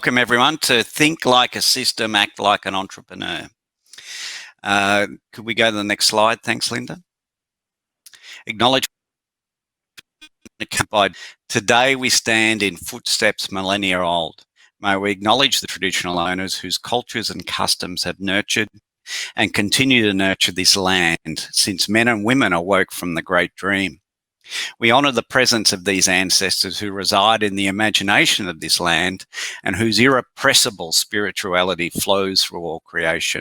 welcome everyone to Think Like a System, Act Like an Entrepreneur. Could we go to the next slide? Thanks, Linda. Acknowledge. Today we stand in footsteps millennia old. May we acknowledge the traditional owners whose cultures and customs have nurtured and continue to nurture this land since men and women awoke from the great dream. We honour the presence of these ancestors who reside in the imagination of this land and whose irrepressible spirituality flows through all creation.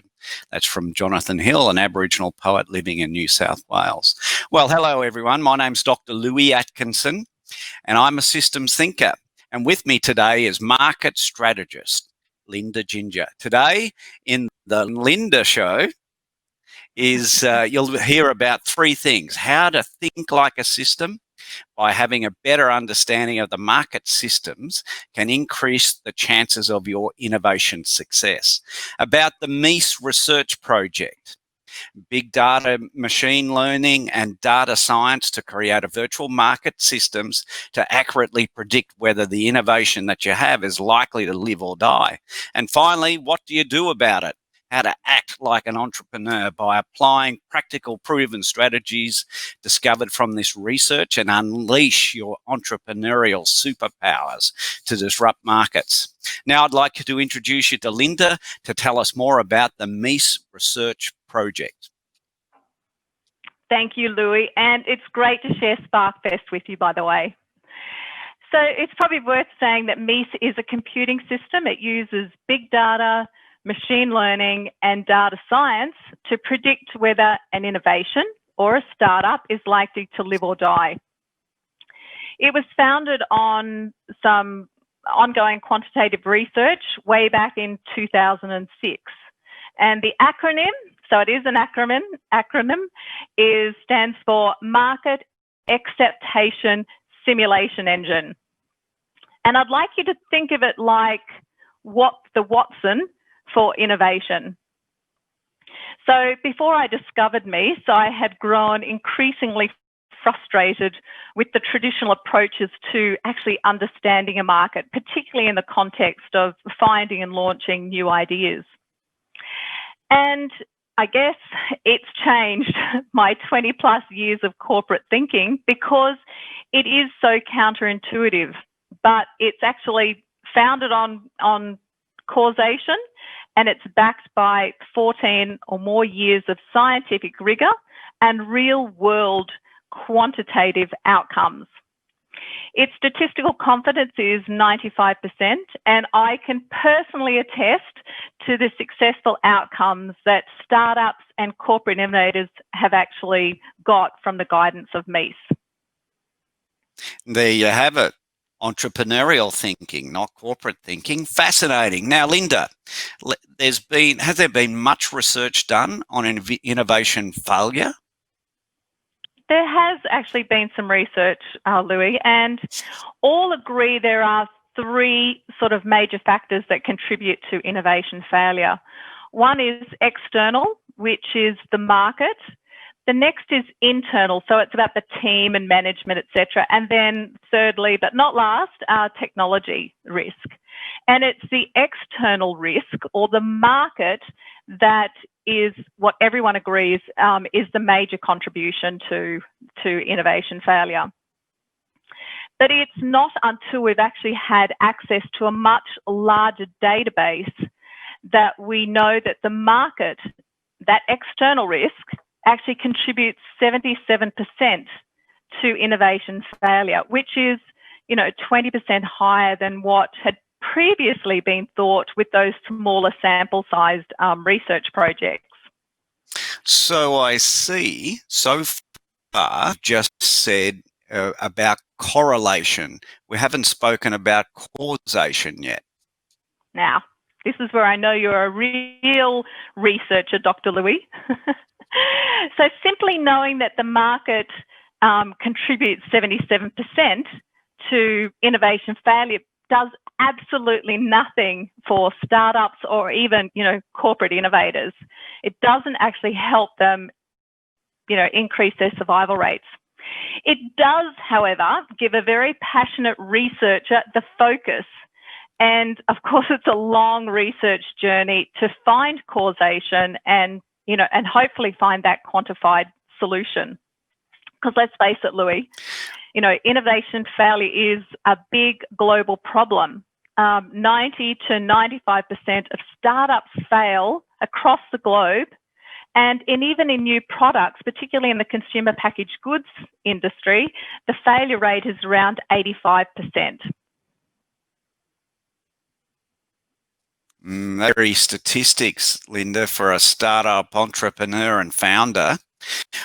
That's from Jonathan Hill, an Aboriginal poet living in New South Wales. Well, hello everyone. My name's Dr. Louis Atkinson and I'm a systems thinker. And with me today is market strategist Linda Ginger. Today in the Linda Show, you'll hear about three things: how to think like a system by having a better understanding of the market systems can increase the chances of your innovation success; about the MEIS research project, big data, machine learning and data science to create a virtual market systems to accurately predict whether the innovation that you have is likely to live or die; and finally, what do you do about it? How to act like an entrepreneur by applying practical proven strategies discovered from this research and unleash your entrepreneurial superpowers to disrupt markets. Now I'd like to introduce you to Linda to tell us more about the MEIS research project. Thank you, Louis, and it's great to share SparkFest with you, by the way. So it's probably worth saying that MEIS is a computing system. It uses big data, machine learning and data science to predict whether an innovation or a startup is likely to live or die. It was founded on some ongoing quantitative research way back in 2006. And the acronym, so it is an acronym, stands for Market Acceptation Simulation Engine. And I'd like you to think of it like the Watson for innovation. So before I discovered MEIS, I had grown increasingly frustrated with the traditional approaches to actually understanding a market, particularly in the context of finding and launching new ideas. And I guess it's changed my 20 plus years of corporate thinking because it is so counterintuitive, but it's actually founded on causation, and it's backed by 14 or more years of scientific rigor and real-world quantitative outcomes. Its statistical confidence is 95%, and I can personally attest to the successful outcomes that startups and corporate innovators have actually got from the guidance of MEIS. There you have it. Entrepreneurial thinking, not corporate thinking. Fascinating. Now, Linda, has there been much research done on innovation failure? There has actually been some research, Louis, and all agree there are three sort of major factors that contribute to innovation failure. One is external, which is the market. The next is internal, so it's about the team and management, etc. And then thirdly, but not last, technology risk. And it's the external risk or the market that is what everyone agrees is the major contribution to innovation failure. But it's not until we've actually had access to a much larger database that we know that the market, that external risk, actually contributes 77% to innovation failure, which is, 20% higher than what had previously been thought with those smaller sample-sized research projects. So I see, so far, just said about correlation. We haven't spoken about causation yet. Now, this is where I know you're a real researcher, Dr. Louis. So simply knowing that the market contributes 77% to innovation failure does absolutely nothing for startups or even, corporate innovators. It doesn't actually help them, increase their survival rates. It does, however, give a very passionate researcher the focus And of course, it's a long research journey to find causation and hopefully find that quantified solution. Because let's face it, Louis, innovation failure is a big global problem. 90 to 95% of startups fail across the globe. And even in new products, particularly in the consumer packaged goods industry, the failure rate is around 85%. Very statistics, Linda, for a startup entrepreneur and founder.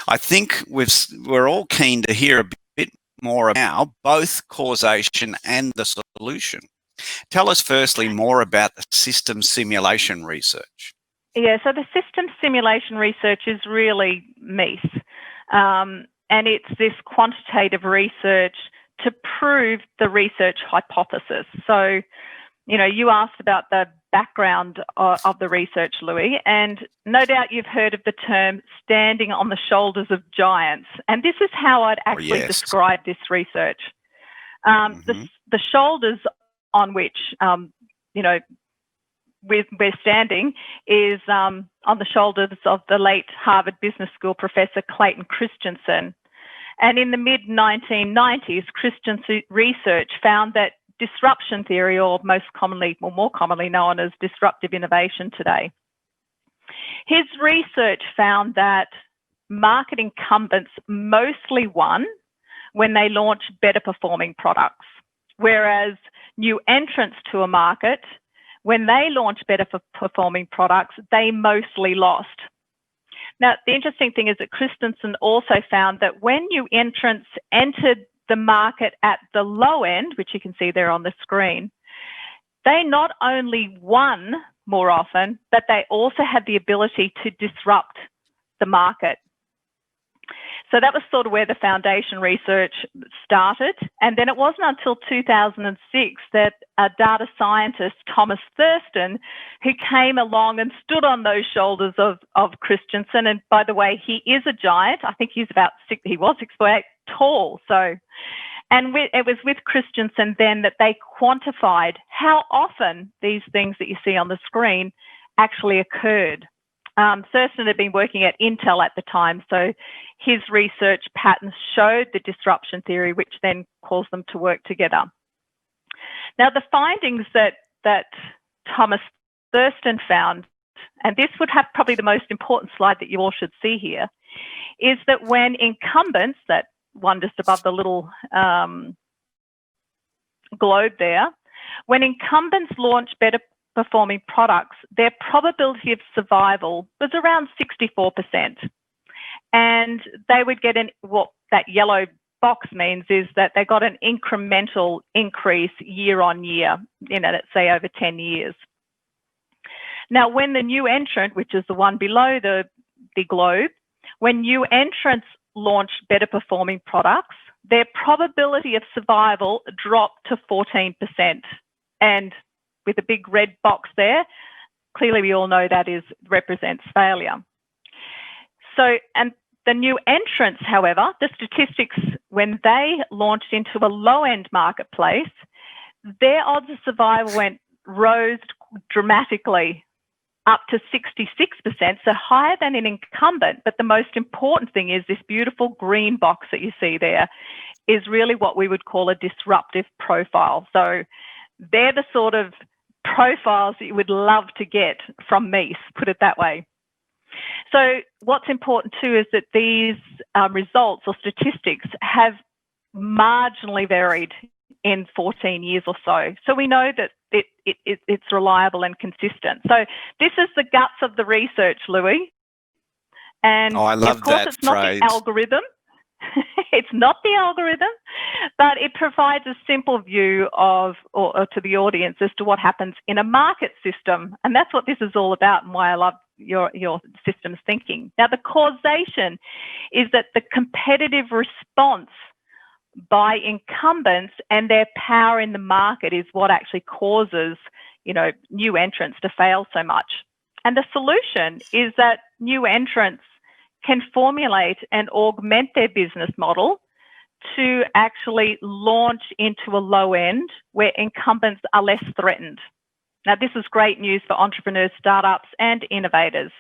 I think we're all keen to hear a bit more about both causation and the solution. Tell us firstly more about the system simulation research. Yeah, so the system simulation research is really MEIS, and it's this quantitative research to prove the research hypothesis. So, you asked about the background of the research, Louis, and no doubt you've heard of the term standing on the shoulders of giants. And this is how I'd actually describe this research. The shoulders on which, we're standing is on the shoulders of the late Harvard Business School professor Clayton Christensen. And in the mid-1990s, Christensen's research found that disruption theory, or more commonly known as disruptive innovation today, his research found that market incumbents mostly won when they launched better performing products, whereas new entrants to a market, when they launched better performing products, they mostly lost. Now, the interesting thing is that Christensen also found that when new entrants entered the market at the low end, which you can see there on the screen, they not only won more often, but they also had the ability to disrupt the market. So that was sort of where the foundation research started. And then it wasn't until 2006 that a data scientist, Thomas Thurston, who came along and stood on those shoulders of Christensen. And by the way, he is a giant. I think he was 6'8" tall. It was with Christensen then that they quantified how often these things that you see on the screen actually occurred. Thurston had been working at Intel at the time, so his research patterns showed the disruption theory, which then caused them to work together. Now, the findings that Thomas Thurston found, and this would have probably the most important slide that you all should see here, is that when incumbents, that one just above the little globe there, when incumbents launch better performing products, their probability of survival was around 64%. And they would get what that yellow box means is that they got an incremental increase year on year, let's say over 10 years. Now, when the new entrant, which is the one below the globe, when new entrants launched better performing products, their probability of survival dropped to 14%. And with a big red box there, clearly we all know that represents failure. So, and the new entrants, however, the statistics, when they launched into a low-end marketplace, their odds of survival rose dramatically up to 66%, so higher than an incumbent. But the most important thing is this beautiful green box that you see there is really what we would call a disruptive profile. So they're the sort of profiles that you would love to get from MEIS, put it that way. So what's important too is that these results or statistics have marginally varied in 14 years or so. So we know that it's reliable and consistent. So this is the guts of the research, Louis. And I love of course, that it's not phrase. the algorithm. It's not the algorithm, but it provides a simple view of, or to the audience as to what happens in a market system. And that's what this is all about and why I love your systems thinking. Now, the causation is that the competitive response by incumbents and their power in the market is what actually causes, new entrants to fail so much. And the solution is that new entrants can formulate and augment their business model to actually launch into a low end where incumbents are less threatened. Now, this is great news for entrepreneurs, startups, and innovators.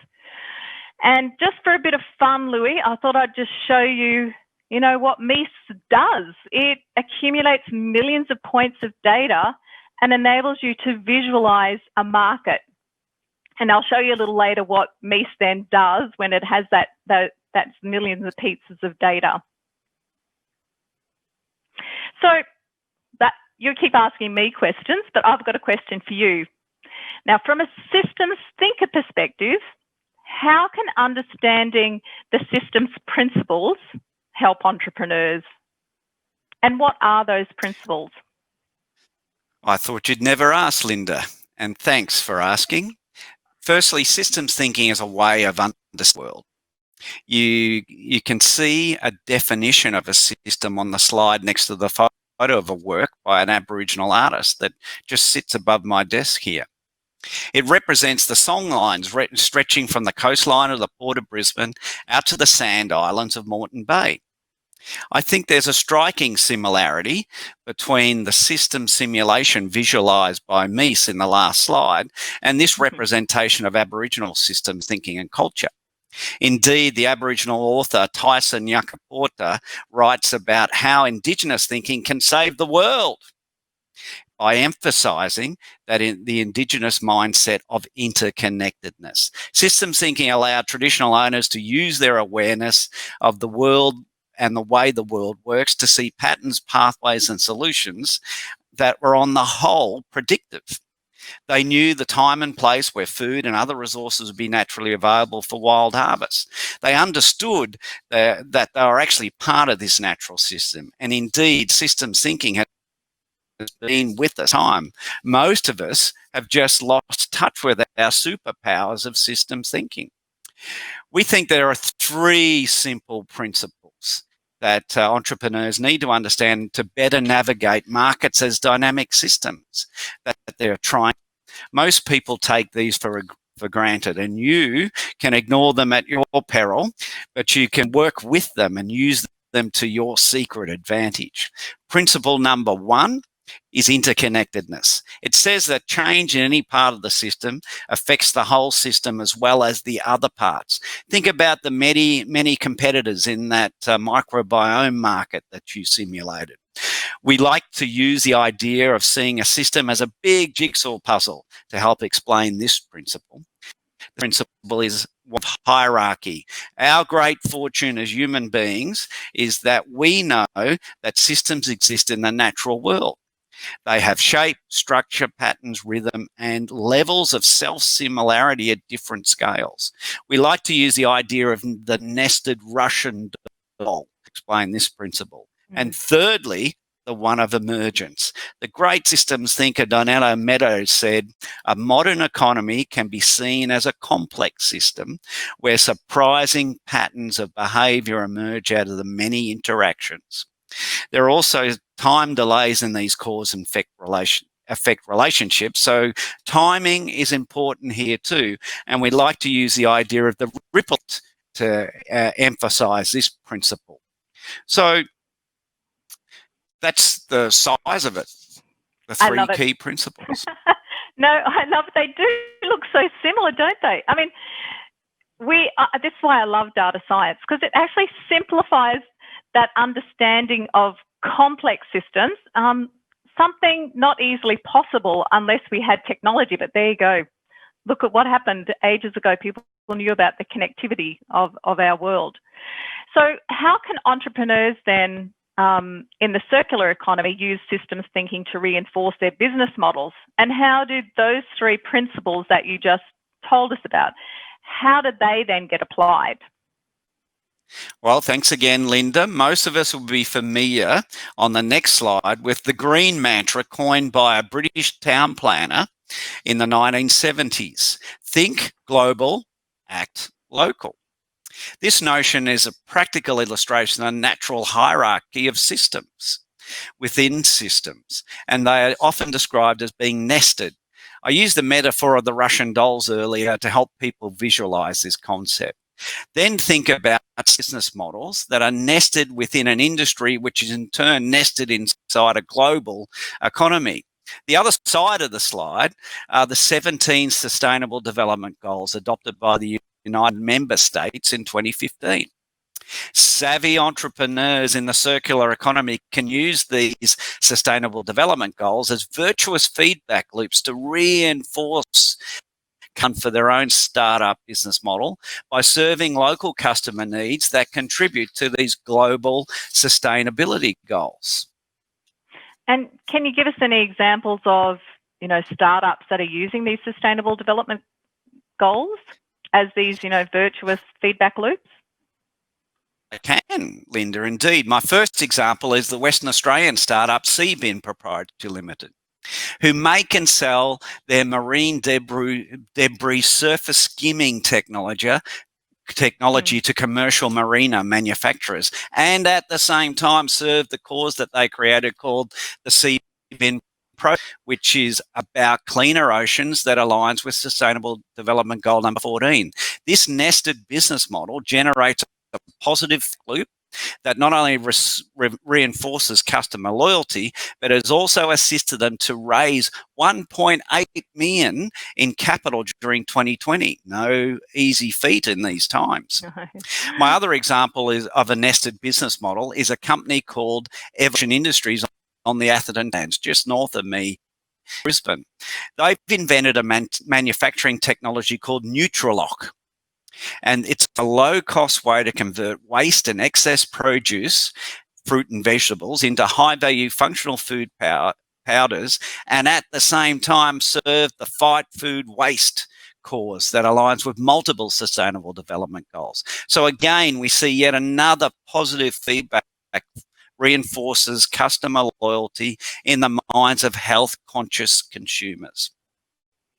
And just for a bit of fun, Louis, I thought I'd just show you, what MEIS does. It accumulates millions of points of data and enables you to visualize a market. And I'll show you a little later what MEIS then does when it has that's millions of pieces of data. So that you keep asking me questions, but I've got a question for you. Now, from a systems thinker perspective, how can understanding the system's principles help entrepreneurs? And what are those principles? I thought you'd never ask, Linda, and thanks for asking. Firstly, systems thinking is a way of understanding the world. You can see a definition of a system on the slide next to the photo of a work by an Aboriginal artist that just sits above my desk here. It represents the song lines stretching from the coastline of the Port of Brisbane out to the sand islands of Moreton Bay. I think there's a striking similarity between the system simulation visualised by MEIS in the last slide and this representation of Aboriginal systems thinking and culture. Indeed, the Aboriginal author Tyson Yunkaporta writes about how Indigenous thinking can save the world by emphasising that in the Indigenous mindset of interconnectedness. Systems thinking allowed traditional owners to use their awareness of the world and the way the world works to see patterns, pathways and solutions that were on the whole predictive. They knew the time and place where food and other resources would be naturally available for wild harvest. They understood that they were actually part of this natural system. And indeed, systems thinking has been with us time. Most of us have just lost touch with our superpowers of systems thinking. We think there are three simple principles that entrepreneurs need to understand to better navigate markets as dynamic systems that they're trying. Most people take these for granted, and you can ignore them at your peril, but you can work with them and use them to your secret advantage. Principle number one is interconnectedness. It says that change in any part of the system affects the whole system as well as the other parts. Think about the many competitors in that microbiome market that you simulated. We like to use the idea of seeing a system as a big jigsaw puzzle to help explain this principle. The principle is of hierarchy. Our great fortune as human beings is that we know that systems exist in the natural world. They have shape, structure, patterns, rhythm, and levels of self-similarity at different scales. We like to use the idea of the nested Russian doll to explain this principle. And thirdly, the one of emergence. The great systems thinker Donella Meadows said, a modern economy can be seen as a complex system where surprising patterns of behaviour emerge out of the many interactions. There are also time delays in these cause and effect relationships, so timing is important here too, and we like to use the idea of the ripple to emphasise this principle. So that's the size of it, the three key principles. No, I love it. They do look so similar, don't they? I mean, this is why I love data science, because it actually simplifies that understanding of complex systems, something not easily possible unless we had technology. But there you go. Look at what happened ages ago. People knew about the connectivity of our world. So how can entrepreneurs then in the circular economy use systems thinking to reinforce their business models? And how did those three principles that you just told us about, how did they then get applied? Well, thanks again, Linda. Most of us will be familiar on the next slide with the green mantra coined by a British town planner in the 1970s. Think global, act local. This notion is a practical illustration of a natural hierarchy of systems within systems, and they are often described as being nested. I used the metaphor of the Russian dolls earlier to help people visualize this concept. Then think about business models that are nested within an industry, which is in turn nested inside a global economy. The other side of the slide are the 17 Sustainable Development Goals adopted by the United Member States in 2015. Savvy entrepreneurs in the circular economy can use these Sustainable Development Goals as virtuous feedback loops to reinforce for their own startup business model by serving local customer needs that contribute to these global sustainability goals. And can you give us any examples of, startups that are using these sustainable development goals as these, virtuous feedback loops? I can, Linda, indeed. My first example is the Western Australian startup Seabin Proprietary Limited, who make and sell their marine debris surface skimming technology to commercial marina manufacturers, and at the same time serve the cause that they created called the Seabin Pro, which is about cleaner oceans that aligns with Sustainable Development Goal number 14. This nested business model generates a positive loop that not only reinforces customer loyalty, but has also assisted them to raise 1.8 million in capital during 2020. No easy feat in these times. My other example of a nested business model is a company called Evolution Industries on the Atherton Downs, just north of me, Brisbane. They've invented a manufacturing technology called Nutrilock. And it's a low-cost way to convert waste and excess produce, fruit and vegetables, into high-value functional food powders, and at the same time serve the fight food waste cause that aligns with multiple Sustainable Development Goals. So again, we see yet another positive feedback reinforces customer loyalty in the minds of health-conscious consumers.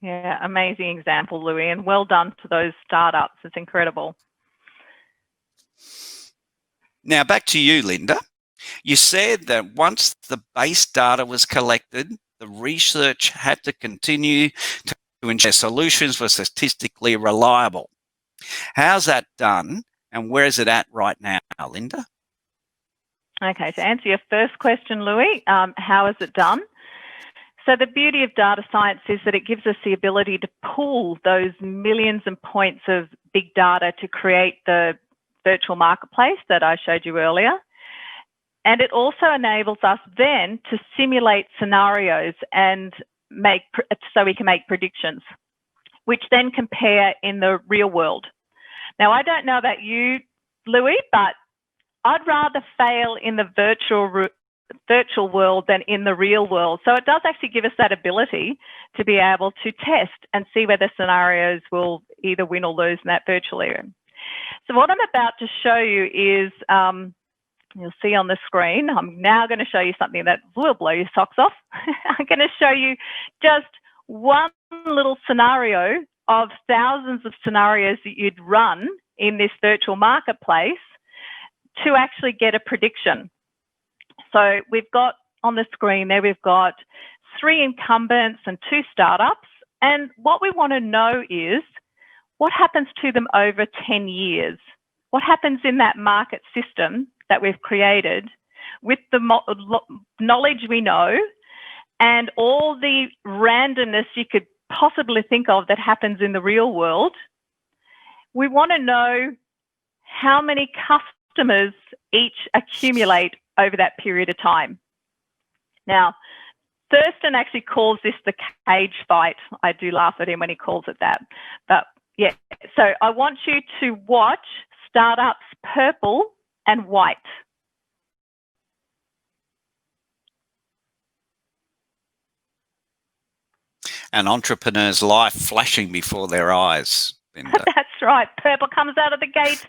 Yeah, amazing example, Louis, and well done to those startups. It's incredible. Now back to you, Linda. You said that once the base data was collected, the research had to continue to ensure solutions were statistically reliable. How's that done, and where is it at right now, Linda? Okay, to answer your first question, Louis, how is it done? So the beauty of data science is that it gives us the ability to pool those millions and points of big data to create the virtual marketplace that I showed you earlier. And it also enables us then to simulate scenarios and so we can make predictions, which then compare in the real world. Now, I don't know about you, Louis, but I'd rather fail in the virtual world than in the real world. So it does actually give us that ability to be able to test and see whether scenarios will either win or lose in that virtual area. So what I'm about to show you is, you'll see on the screen, I'm now going to show you something that will blow your socks off. I'm going to show you just one little scenario of thousands of scenarios that you'd run in this virtual marketplace to actually get a prediction. So we've got on the screen there, we've got 3 incumbents and 2 startups. And what we want to know is what happens to them over 10 years? What happens in that market system that we've created with the knowledge we know and all the randomness you could possibly think of that happens in the real world? We want to know how many customers each accumulate over that period of time. Now, Thurston actually calls this the cage fight. I do laugh at him when he calls it that. But yeah, so I want you to watch startups purple and white. An entrepreneur's life flashing before their eyes. That's right. Purple comes out of the gate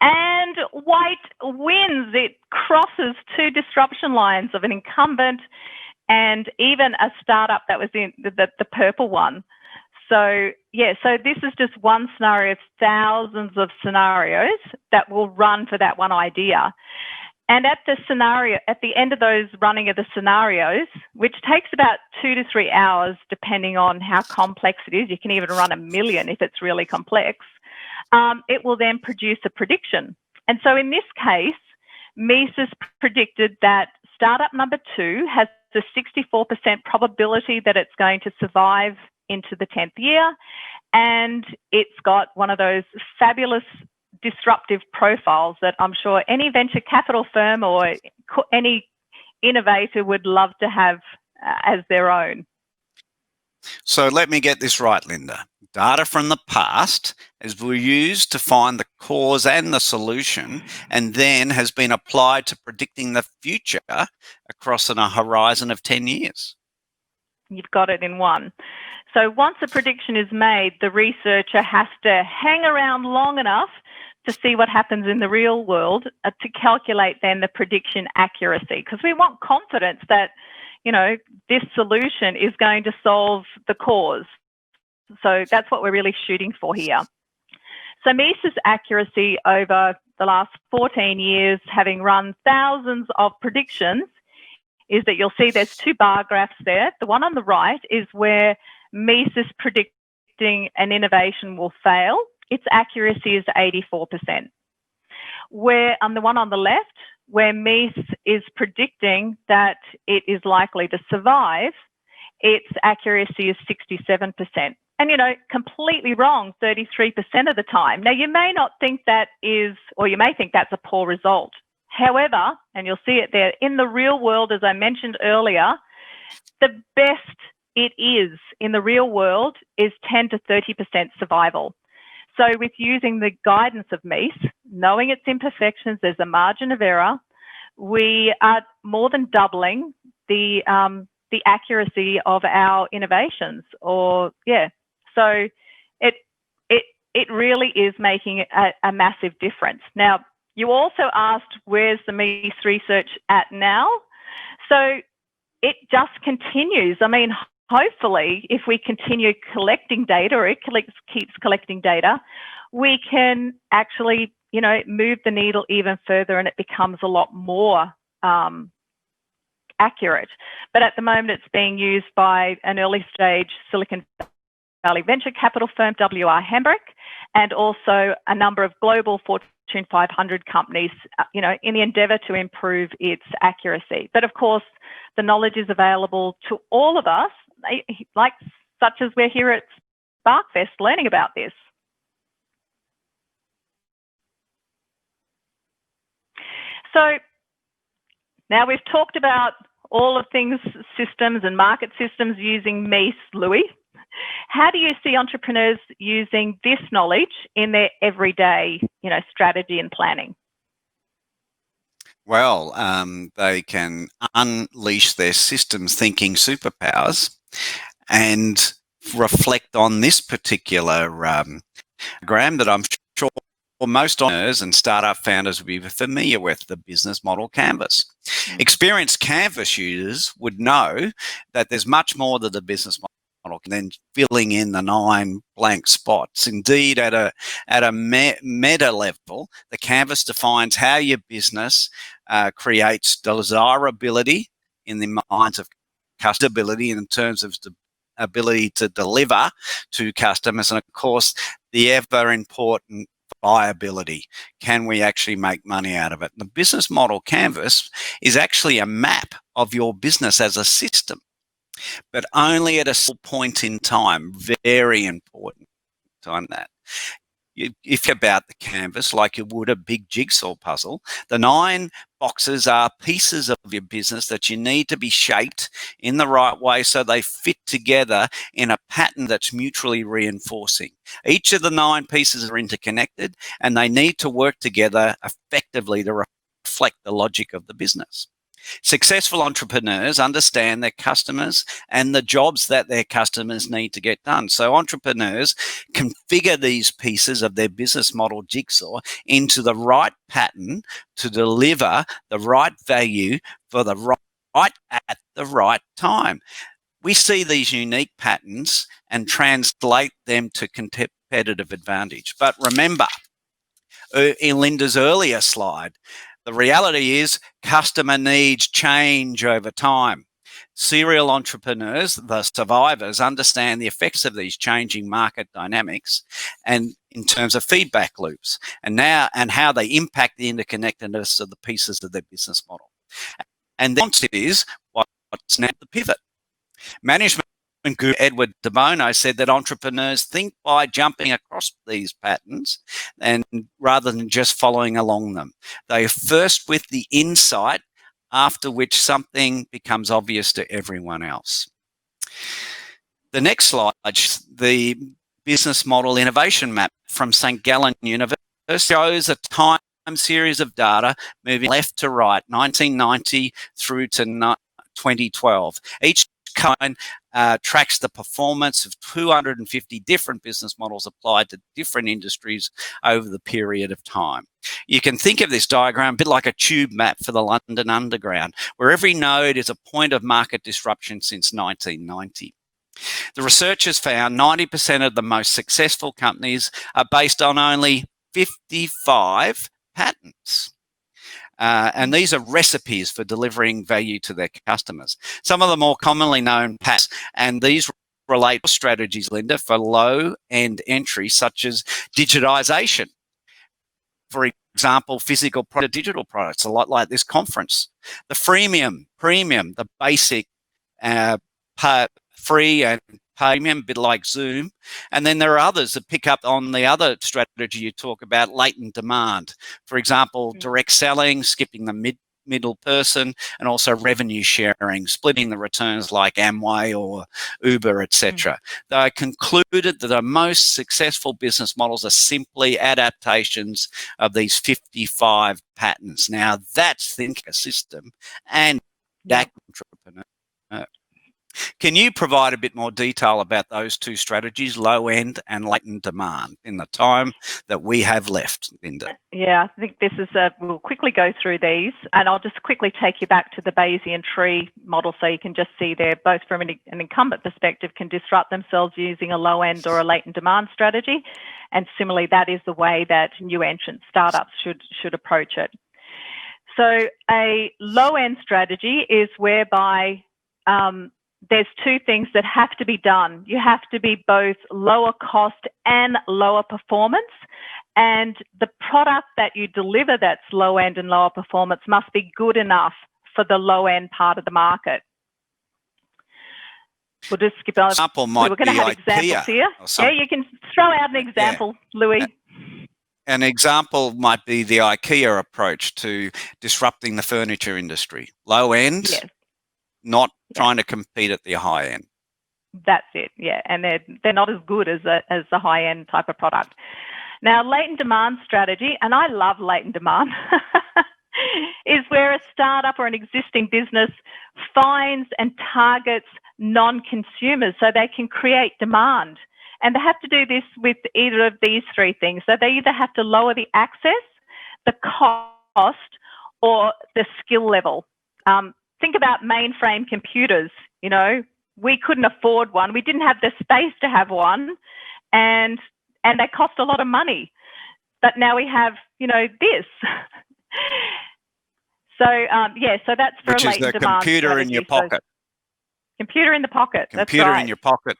and white wins. It crosses 2 disruption lines of an incumbent and even a startup that was in the purple one. So, yeah, so this is just one scenario of thousands of scenarios that will run for that one idea. And at the end of those running of the scenarios, which takes about 2 to 3 hours, depending on how complex it is, you can even run 1 million if it's really complex. it will then produce a prediction. And so in this case, Mises predicted that startup number 2 has a 64% probability that it's going to survive into the 10th year, and it's got one of those fabulous disruptive profiles that I'm sure any venture capital firm or any innovator would love to have as their own. So let me get this right, Linda. Data from the past has been used to find the cause and the solution, and then has been applied to predicting the future across a horizon of 10 years. You've got it in one. So once a prediction is made, the researcher has to hang around long enough to see what happens in the real world to calculate then the prediction accuracy, because we want confidence that, you know, this solution is going to solve the cause. So that's what we're really shooting for here. So Mises' accuracy over the last 14 years, having run thousands of predictions, is that you'll see there's 2 bar graphs there. The one on the right is where Mises predicting an innovation will fail. Its accuracy is 84%. Where on the one on the left, where Mises is predicting that it is likely to survive, its accuracy is 67%. And, you know, completely wrong 33% of the time. Now, you may not think that is, or you may think that's a poor result. However, and you'll see it there, in the real world, as I mentioned earlier, the best it is in the real world is 10 to 30% survival. So with using the guidance of Mises, knowing its imperfections, there's a margin of error, we are more than doubling the accuracy of our innovations. So it really is making a massive difference. Now, you also asked, where's the Mises research at now? So it just continues. I mean, hopefully, if we continue collecting data, or it keeps collecting data, we can actually, you know, move the needle even further, and it becomes a lot more accurate. But at the moment, it's being used by an early stage Silicon Valley venture capital firm, W.R. Hambrick, and also a number of global Fortune 500 companies, you know, in the endeavour to improve its accuracy. But of course, the knowledge is available to all of us, like such as we're here at SparkFest learning about this. So now we've talked about all of things systems and market systems using Mises, Louis. How do you see entrepreneurs using this knowledge in their everyday, you know, strategy and planning? Well, they can unleash their systems thinking superpowers and reflect on this particular program that I'm sure most entrepreneurs and startup founders will be familiar with, the business model canvas. Experienced canvas users would know that there's much more to the business model than filling in the 9 blank spots. Indeed, at a meta level, the canvas defines how your business creates desirability in the minds of customability in terms of the ability to deliver to customers, and of course, the ever important viability. Can we actually make money out of it? The business model canvas is actually a map of your business as a system, but only at a point in time. Very important on that. If you're about the canvas like you would a big jigsaw puzzle, the 9 boxes are pieces of your business that you need to be shaped in the right way so they fit together in a pattern that's mutually reinforcing. Each of the 9 pieces are interconnected, and they need to work together effectively to reflect the logic of the business. Successful entrepreneurs understand their customers and the jobs that their customers need to get done. So entrepreneurs configure these pieces of their business model jigsaw into the right pattern to deliver the right value for the right at the right time. We see these unique patterns and translate them to competitive advantage. But remember, in Linda's earlier slide, the reality is customer needs change over time. Serial entrepreneurs, the survivors, understand the effects of these changing market dynamics and in terms of feedback loops and how they impact the interconnectedness of the pieces of their business model. And the concept is what's now the pivot. Management guru Edward de Bono said that entrepreneurs think by jumping across these patterns and rather than just following along them. They first with the insight, after which something becomes obvious to everyone else. The next slide, the business model innovation map from St. Gallen University, shows a time series of data moving left to right, 1990 through to 2012. Each kind tracks the performance of 250 different business models applied to different industries over the period of time. You can think of this diagram a bit like a tube map for the London Underground, where every node is a point of market disruption since 1990. The researchers found 90% of the most successful companies are based on only 55 patents. And these are recipes for delivering value to their customers. Some of the more commonly known patents, and these relate to strategies, Linda, for low-end entry, such as digitization. For example, physical product, digital products, a lot like this conference. The freemium, premium, the basic, free and premium, a bit like Zoom. And then there are others that pick up on the other strategy you talk about, latent demand. For example, direct selling, skipping the middle person, and also revenue sharing, splitting the returns like Amway or Uber, etc. They concluded that the most successful business models are simply adaptations of these 55 patterns. Now, that's thinking a system and that entrepreneur. Can you provide a bit more detail about those two strategies, low end and latent demand, in the time that we have left, Linda? Yeah, I think this is we'll quickly go through these, and I'll just quickly take you back to the Bayesian tree model so you can just see there, both from an incumbent perspective, can disrupt themselves using a low end or a latent demand strategy. And similarly, that is the way that new entrant startups should approach it. So a low end strategy is whereby there's two things that have to be done. You have to be both lower cost and lower performance. And the product that you deliver that's low end and lower performance must be good enough for the low end part of the market. We'll just skip over. We're going to have examples here. Yeah, you can throw out an example, Louis. An example might be the IKEA approach to disrupting the furniture industry. Low end, not trying to compete at the high end. That's it, yeah. And they're not as good as the high end type of product. Now, latent demand strategy, and I love latent demand, is where a startup or an existing business finds and targets non-consumers so they can create demand. And they have to do this with either of these three things. So they either have to lower the access, the cost, or the skill level. Think about mainframe computers. You know, we couldn't afford one. We didn't have the space to have one, and they cost a lot of money. But now we have, you know, this. So so that's for which a latent is the demand computer strategy. in your pocket. Computer in the pocket. Computer that's right. in your pocket.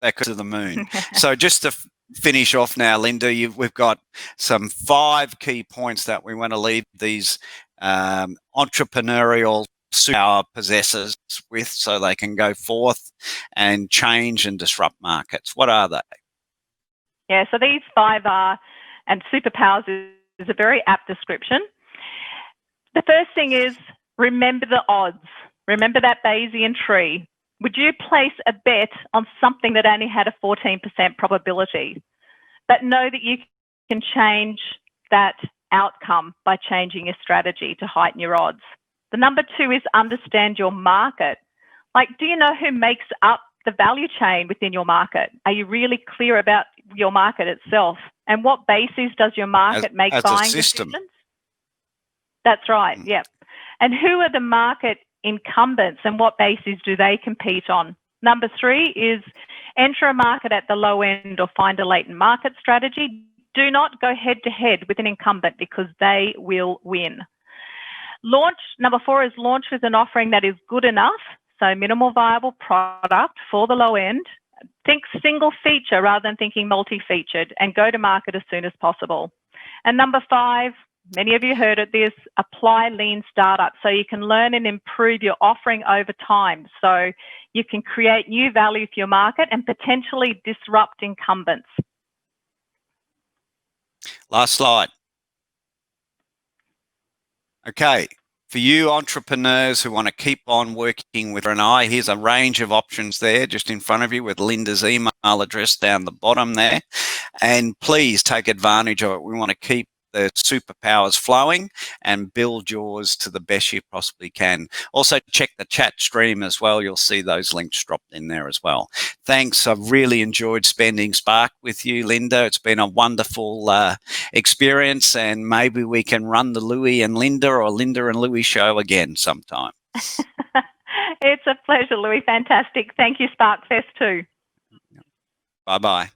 That goes to the moon. So just to finish off now, Linda, we've got some 5 key points that we want to leave these entrepreneurial superpower possessors with so they can go forth and change and disrupt markets. What are they? Yeah, so these 5 are, and superpowers is a very apt description. The first thing is remember the odds. Remember that Bayesian tree. Would you place a bet on something that only had a 14% probability? But know that you can change that outcome by changing your strategy to heighten your odds. The number 2 is understand your market. Like, do you know who makes up the value chain within your market? Are you really clear about your market itself? And what basis does your market make buying decisions? That's right, yep. And who are the market incumbents and what basis do they compete on? Number 3 is enter a market at the low end or find a latent market strategy. Do not go head to head with an incumbent because they will win. Number 4 is launch with an offering that is good enough So minimal viable product for the low end. Think single feature rather than thinking multi-featured, and go to market as soon as possible. And number 5, many of you heard of this, apply lean startup, so you can learn and improve your offering over time. So you can create new value for your market and potentially disrupt incumbents. Last slide. Okay. For you entrepreneurs who want to keep on working with Renai, here's a range of options there just in front of you with Linda's email address down the bottom there. And please take advantage of it. We want to keep the superpowers flowing and build yours to the best you possibly can. Also, check the chat stream as well. You'll see those links dropped in there as well. Thanks. I've really enjoyed spending Spark with you, Linda. It's been a wonderful experience, and maybe we can run the Louie and Linda or Linda and Louie show again sometime. It's a pleasure, Louie. Fantastic. Thank you, SparkFest too. Bye-bye.